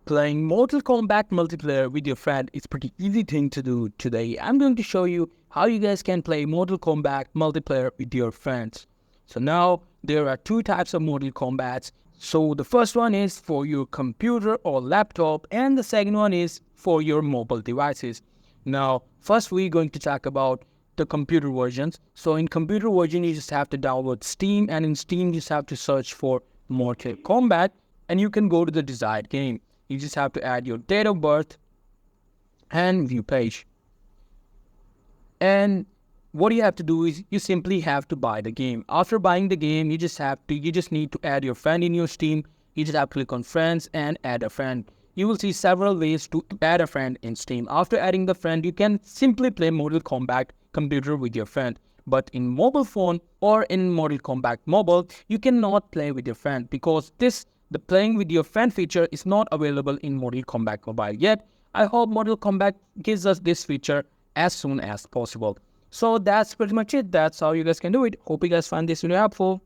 Playing Mortal Kombat multiplayer with your friend is pretty easy thing to do. Today I'm going to show you how you guys can play Mortal Kombat multiplayer with your friends. So now there are two types of Mortal Kombats. So the first one is for your computer or laptop, and the second one is for your mobile devices. Now first we're going to talk about the computer versions. So in computer version you just have to download Steam, and in Steam you just have to search for Mortal Kombat and you can go to the desired game. You just have to add your date of birth and view page. And what you have to do is you simply have to buy the game. After buying the game, you just need to add your friend in your Steam. You just have to click on friends and add a friend. You will see several ways to add a friend in Steam. After adding the friend, you can simply play Mortal Kombat computer with your friend. But in mobile phone or in Mortal Kombat mobile, you cannot play with your friend because the playing with your friend feature is not available in Mortal Kombat Mobile yet. I hope Mortal Kombat gives us this feature as soon as possible. So that's pretty much it. That's how you guys can do it. Hope you guys find this video helpful.